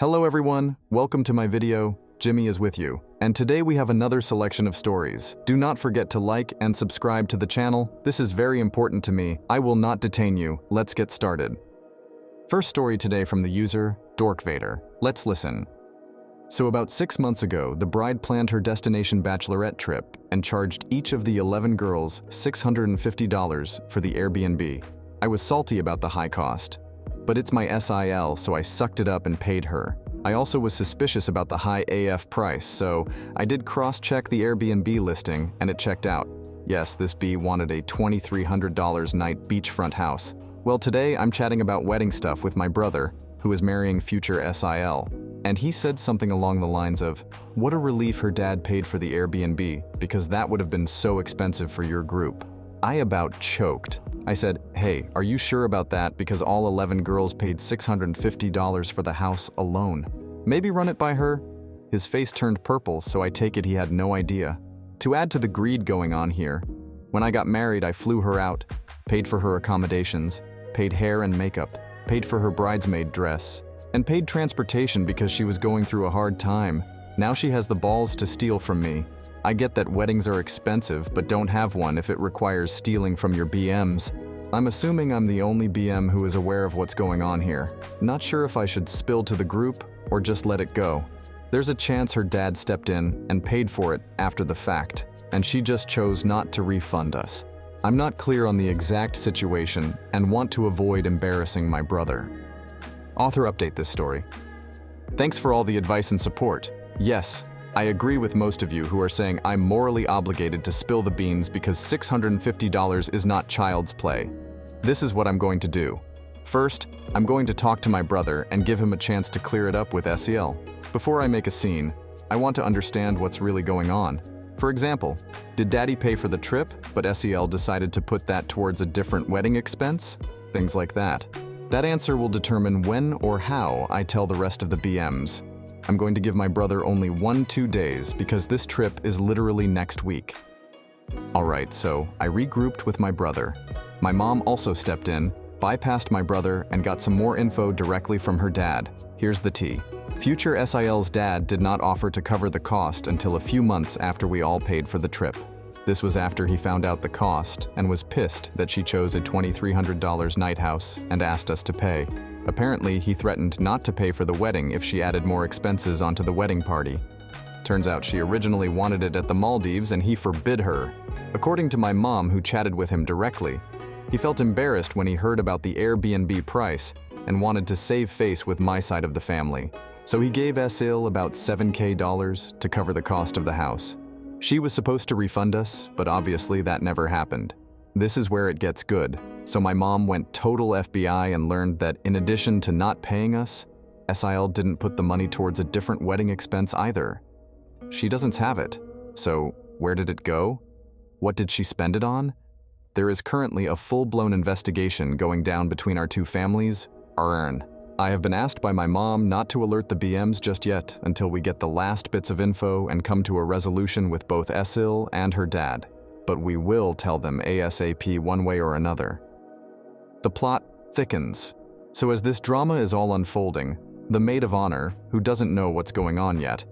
Hello everyone, welcome to my video. Jimmy is with you, and today we have another selection of stories. Do not forget to like and subscribe to the channel. This is very important to me. I will not detain you. Let's get started. First story today from the user, Dorkvader. Let's listen. So about 6 months ago, the bride planned her destination bachelorette trip and charged each of the 11 girls $650 for the Airbnb. I was salty about the high cost, but it's my SIL, so I sucked it up and paid her. I also was suspicious about the high AF price, so I did cross-check the Airbnb listing and it checked out. Yes, this bee wanted a $2,300 night beachfront house. Well, today I'm chatting about wedding stuff with my brother, who is marrying future SIL. And he said something along the lines of, "What a relief her dad paid for the Airbnb, because that would have been so expensive for your group." I about choked. I said, "Hey, are you sure about that? Because all 11 girls paid $650 for the house alone. Maybe run it by her?" His face turned purple, so I take it he had no idea. To add to the greed going on here, when I got married, I flew her out, paid for her accommodations, paid hair and makeup, paid for her bridesmaid dress, and paid transportation because she was going through a hard time. Now she has the balls to steal from me. I get that weddings are expensive, but don't have one if it requires stealing from your BMs. I'm assuming I'm the only BM who is aware of what's going on here. Not sure if I should spill to the group or just let it go. There's a chance her dad stepped in and paid for it after the fact, and she just chose not to refund us. I'm not clear on the exact situation and want to avoid embarrassing my brother. Author update this story. Thanks for all the advice and support. Yes, I agree with most of you who are saying I'm morally obligated to spill the beans because $650 is not child's play. This is what I'm going to do. First, I'm going to talk to my brother and give him a chance to clear it up with SEL. Before I make a scene, I want to understand what's really going on. For example, did Daddy pay for the trip, but SEL decided to put that towards a different wedding expense? Things like that. That answer will determine when or how I tell the rest of the BMs. I'm going to give my brother only 1-2 days because this trip is literally next week. Alright, so I regrouped with my brother. My mom also stepped in, bypassed my brother, and got some more info directly from her dad. Here's the tea. Future SIL's dad did not offer to cover the cost until a few months after we all paid for the trip. This was after he found out the cost and was pissed that she chose a $2,300 night house and asked us to pay. Apparently, he threatened not to pay for the wedding if she added more expenses onto the wedding party. Turns out she originally wanted it at the Maldives and he forbid her. According to my mom, who chatted with him directly, he felt embarrassed when he heard about the Airbnb price and wanted to save face with my side of the family. So he gave SIL about $7,000 to cover the cost of the house. She was supposed to refund us, but obviously that never happened. This is where it gets good. So my mom went total FBI and learned that in addition to not paying us, SIL didn't put the money towards a different wedding expense either. She doesn't have it. So where did it go? What did she spend it on? There is currently a full-blown investigation going down between our two families. I have been asked by my mom not to alert the BMs just yet until we get the last bits of info and come to a resolution with both SIL and her dad. But we will tell them ASAP one way or another. The plot thickens. So as this drama is all unfolding, the maid of honor, who doesn't know what's going on yet,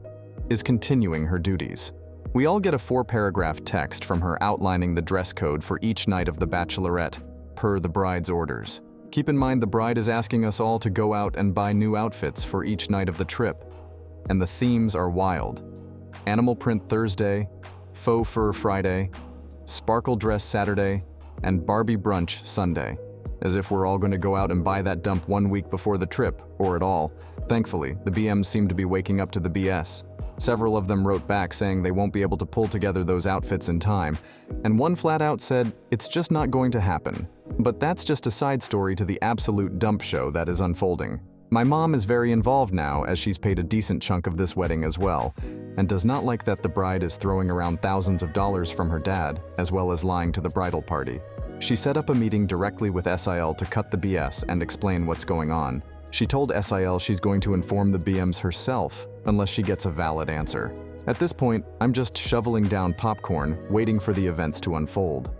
is continuing her duties. We all get a 4-paragraph text from her outlining the dress code for each night of the Bachelorette, per the bride's orders. Keep in mind the bride is asking us all to go out and buy new outfits for each night of the trip. And the themes are wild. Animal print Thursday, faux fur Friday, sparkle dress Saturday, and Barbie brunch Sunday. As if we're all going to go out and buy that dump 1 week before the trip, or at all. Thankfully, the BMs seem to be waking up to the BS. Several of them wrote back saying they won't be able to pull together those outfits in time, and one flat out said, it's just not going to happen. But that's just a side story to the absolute dump show that is unfolding. My mom is very involved now as she's paid a decent chunk of this wedding as well, and does not like that the bride is throwing around thousands of dollars from her dad, as well as lying to the bridal party. She set up a meeting directly with SIL to cut the BS and explain what's going on. She told SIL she's going to inform the BMs herself unless she gets a valid answer. At this point, I'm just shoveling down popcorn, waiting for the events to unfold.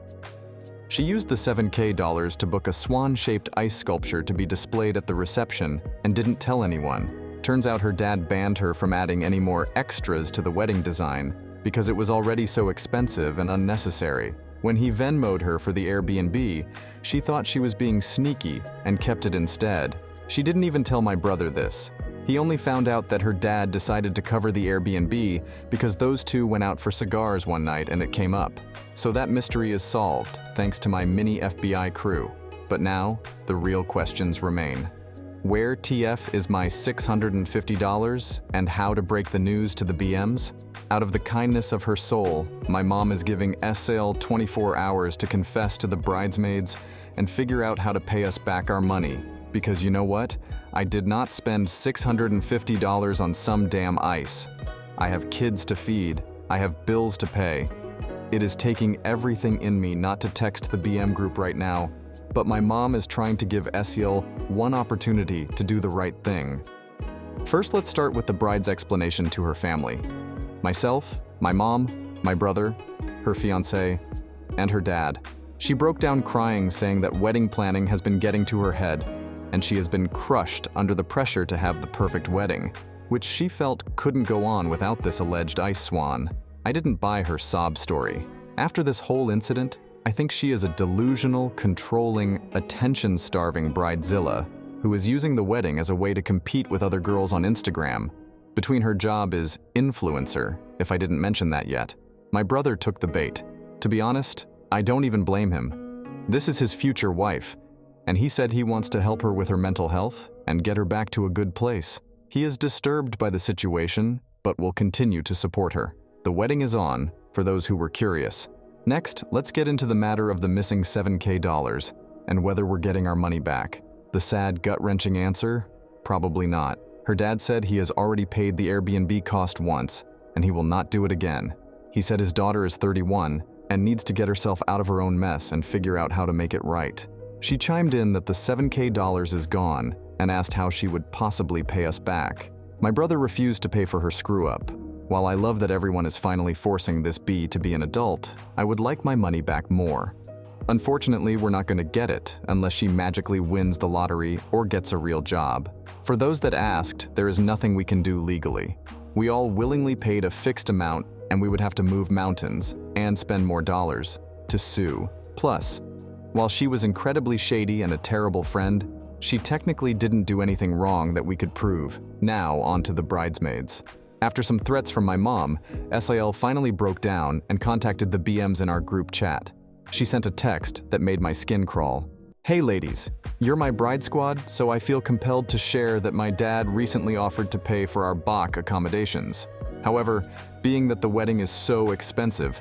She used the $7,000 to book a swan-shaped ice sculpture to be displayed at the reception and didn't tell anyone. Turns out her dad banned her from adding any more extras to the wedding design because it was already so expensive and unnecessary. When he Venmo'd her for the Airbnb, she thought she was being sneaky and kept it instead. She didn't even tell my brother this. He only found out that her dad decided to cover the Airbnb because those two went out for cigars one night and it came up. So that mystery is solved, thanks to my mini FBI crew. But now, the real questions remain. Where TF is my $650 and how to break the news to the BMs? Out of the kindness of her soul, my mom is giving SL 24 hours to confess to the bridesmaids and figure out how to pay us back our money. Because you know what? I did not spend $650 on some damn ice. I have kids to feed. I have bills to pay. It is taking everything in me not to text the BM group right now, but my mom is trying to give Esiel one opportunity to do the right thing. First, let's start with the bride's explanation to her family. Myself, my mom, my brother, her fiancé, and her dad. She broke down crying, saying that wedding planning has been getting to her head, and she has been crushed under the pressure to have the perfect wedding, which she felt couldn't go on without this alleged ice swan. I didn't buy her sob story. After this whole incident, I think she is a delusional, controlling, attention-starving bridezilla who is using the wedding as a way to compete with other girls on Instagram. Between her job is influencer, if I didn't mention that yet. My brother took the bait. To be honest, I don't even blame him. This is his future wife, and he said he wants to help her with her mental health and get her back to a good place. He is disturbed by the situation, but will continue to support her. The wedding is on, for those who were curious. Next, let's get into the matter of the missing $7,000 and whether we're getting our money back. The sad, gut-wrenching answer? Probably not. Her dad said he has already paid the Airbnb cost once, and he will not do it again. He said his daughter is 31 and needs to get herself out of her own mess and figure out how to make it right. She chimed in that the $7,000 is gone and asked how she would possibly pay us back. My brother refused to pay for her screw-up. While I love that everyone is finally forcing this bee to be an adult, I would like my money back more. Unfortunately, we're not going to get it unless she magically wins the lottery or gets a real job. For those that asked, there is nothing we can do legally. We all willingly paid a fixed amount, and we would have to move mountains and spend more dollars to sue. Plus, while she was incredibly shady and a terrible friend, she technically didn't do anything wrong that we could prove. Now, on to the bridesmaids. After some threats from my mom, SIL finally broke down and contacted the BMs in our group chat. She sent a text that made my skin crawl. Hey ladies, you're my bride squad, so I feel compelled to share that my dad recently offered to pay for our Bach accommodations. However, being that the wedding is so expensive,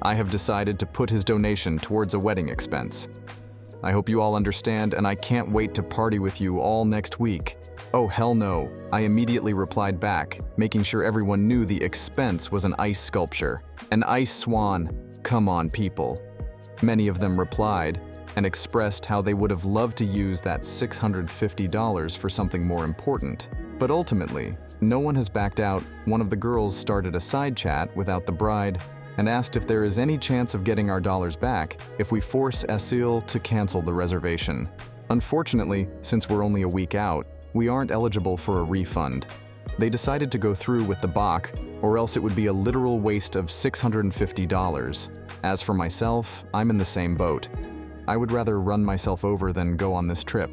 I have decided to put his donation towards a wedding expense. I hope you all understand, and I can't wait to party with you all next week. Oh hell no, I immediately replied back, making sure everyone knew the expense was an ice sculpture. An ice swan, come on people. Many of them replied and expressed how they would have loved to use that $650 for something more important. But ultimately, no one has backed out. One of the girls started a side chat without the bride and asked if there is any chance of getting our dollars back if we force Asil to cancel the reservation. Unfortunately, since we're only a week out, we aren't eligible for a refund. They decided to go through with the Bach, or else it would be a literal waste of $650. As for myself, I'm in the same boat. I would rather run myself over than go on this trip.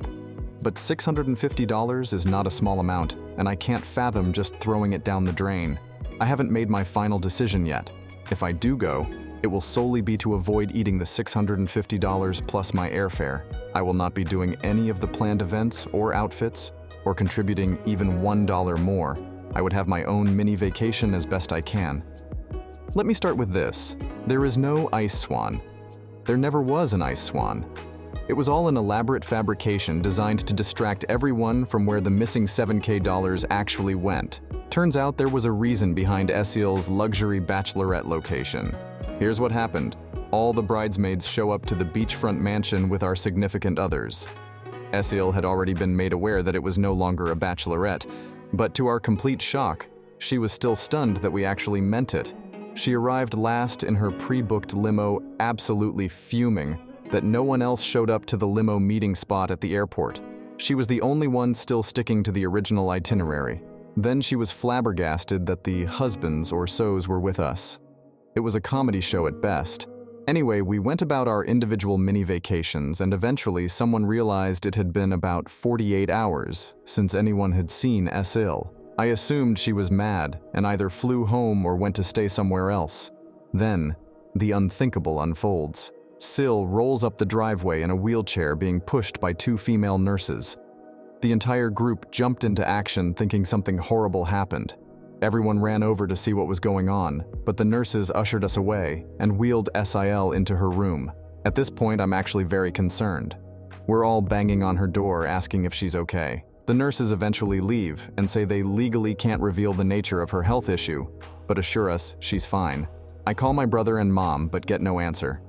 But $650 is not a small amount, and I can't fathom just throwing it down the drain. I haven't made my final decision yet. If I do go, it will solely be to avoid eating the $650 plus my airfare. I will not be doing any of the planned events or outfits, or contributing even $1 more. I would have my own mini vacation as best I can. Let me start with this. There is no ice swan. There never was an ice swan. It was all an elaborate fabrication designed to distract everyone from where the missing $7,000 actually went. Turns out there was a reason behind Esiel's luxury bachelorette location. Here's what happened. All the bridesmaids show up to the beachfront mansion with our significant others. Esiel had already been made aware that it was no longer a bachelorette, but to our complete shock, she was still stunned that we actually meant it. She arrived last in her pre-booked limo, absolutely fuming that no one else showed up to the limo meeting spot at the airport. She was the only one still sticking to the original itinerary. Then she was flabbergasted that the husbands or so's were with us. It was a comedy show at best. Anyway, we went about our individual mini vacations, and eventually someone realized it had been about 48 hours since anyone had seen Sil. I assumed she was mad and either flew home or went to stay somewhere else. Then, the unthinkable unfolds. Sil rolls up the driveway in a wheelchair being pushed by 2 female nurses. The entire group jumped into action thinking something horrible happened. Everyone ran over to see what was going on, but the nurses ushered us away and wheeled Sil into her room. At this point, I'm actually very concerned. We're all banging on her door asking if she's okay. The nurses eventually leave and say they legally can't reveal the nature of her health issue, but assure us she's fine. I call my brother and mom, but get no answer.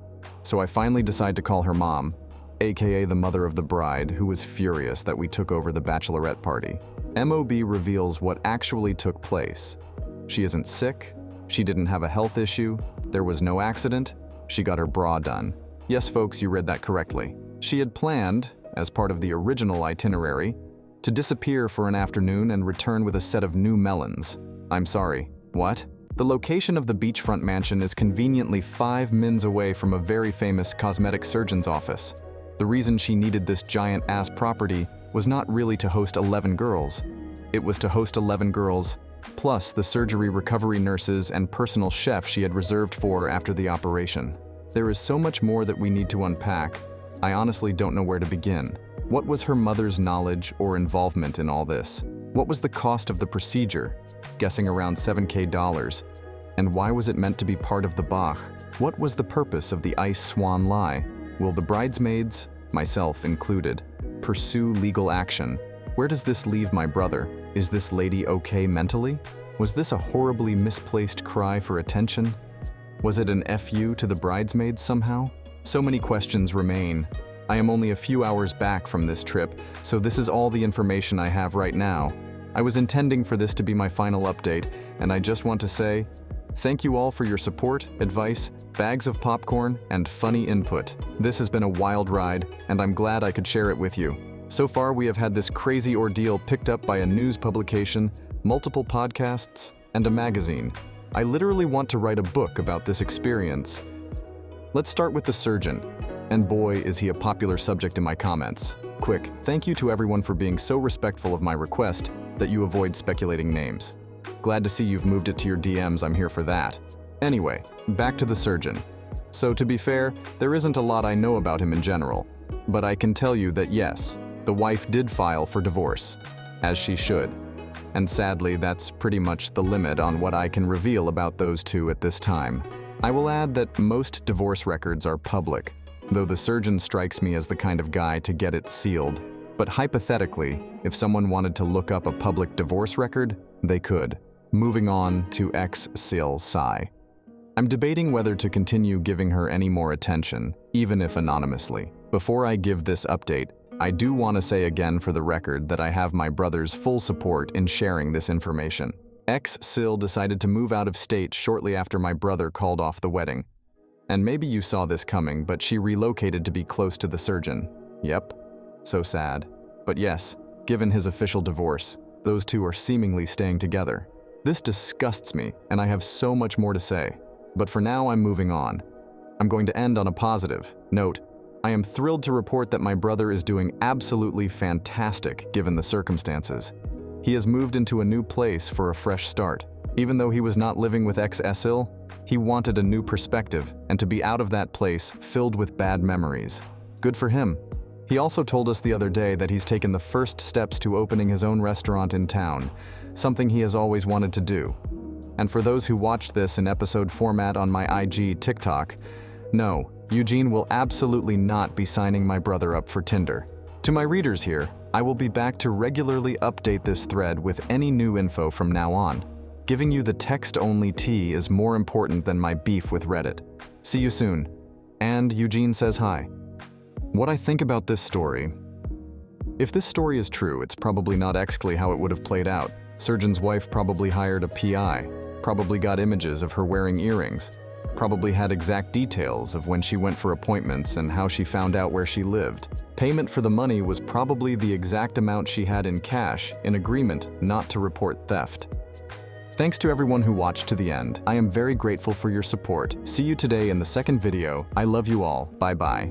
So I finally decide to call her mom, aka the mother of the bride, who was furious that we took over the bachelorette party. MOB reveals what actually took place. She isn't sick, she didn't have a health issue, there was no accident, she got her bra done. Yes, folks, you read that correctly. She had planned, as part of the original itinerary, to disappear for an afternoon and return with a set of new melons. I'm sorry, what? The location of the beachfront mansion is conveniently 5 mins away from a very famous cosmetic surgeon's office. The reason she needed this giant-ass property was not really to host 11 girls. It was to host 11 girls, plus the surgery recovery nurses and personal chef she had reserved for after the operation. There is so much more that we need to unpack. I honestly don't know where to begin. What was her mother's knowledge or involvement in all this? What was the cost of the procedure? Guessing around $7,000. And why was it meant to be part of the Bach? What was the purpose of the ice swan lie? Will the bridesmaids, myself included, pursue legal action? Where does this leave my brother? Is this lady okay mentally? Was this a horribly misplaced cry for attention? Was it an FU to the bridesmaids somehow? So many questions remain. I am only a few hours back from this trip, so this is all the information I have right now. I was intending for this to be my final update, and I just want to say, thank you all for your support, advice, bags of popcorn, and funny input. This has been a wild ride, and I'm glad I could share it with you. So far, we have had this crazy ordeal picked up by a news publication, multiple podcasts, and a magazine. I literally want to write a book about this experience. Let's start with the surgeon. And boy, is he a popular subject in my comments. Quick, thank you to everyone for being so respectful of my request that you avoid speculating names. Glad to see you've moved it to your DMs, I'm here for that. Anyway, back to the surgeon. So to be fair, there isn't a lot I know about him in general, but I can tell you that yes, the wife did file for divorce, as she should. And sadly, that's pretty much the limit on what I can reveal about those two at this time. I will add that most divorce records are public, though the surgeon strikes me as the kind of guy to get it sealed. But hypothetically, if someone wanted to look up a public divorce record, they could. Moving on to Sil Sai. I'm debating whether to continue giving her any more attention, even if anonymously. Before I give this update, I do want to say again for the record that I have my brother's full support in sharing this information. Sil decided to move out of state shortly after my brother called off the wedding. And maybe you saw this coming, but she relocated to be close to the surgeon. Yep, so sad. But yes, given his official divorce, those two are seemingly staying together. This disgusts me, and I have so much more to say. But for now, I'm moving on. I'm going to end on a positive note. I am thrilled to report that my brother is doing absolutely fantastic given the circumstances. He has moved into a new place for a fresh start. Even though he was not living with Sil, he wanted a new perspective and to be out of that place filled with bad memories. Good for him. He also told us the other day that he's taken the first steps to opening his own restaurant in town, something he has always wanted to do. And for those who watched this in episode format on my IG TikTok, no, Eugene will absolutely not be signing my brother up for Tinder. To my readers here, I will be back to regularly update this thread with any new info from now on. Giving you the text-only tea is more important than my beef with Reddit. See you soon. And Eugene says hi. What I think about this story. If this story is true, it's probably not exactly how it would have played out. Surgeon's wife probably hired a PI, probably got images of her wearing earrings, probably had exact details of when she went for appointments and how she found out where she lived. Payment for the money was probably the exact amount she had in cash, in agreement not to report theft. Thanks to everyone who watched to the end. I am very grateful for your support. See you today in the second video. I love you all. Bye-bye.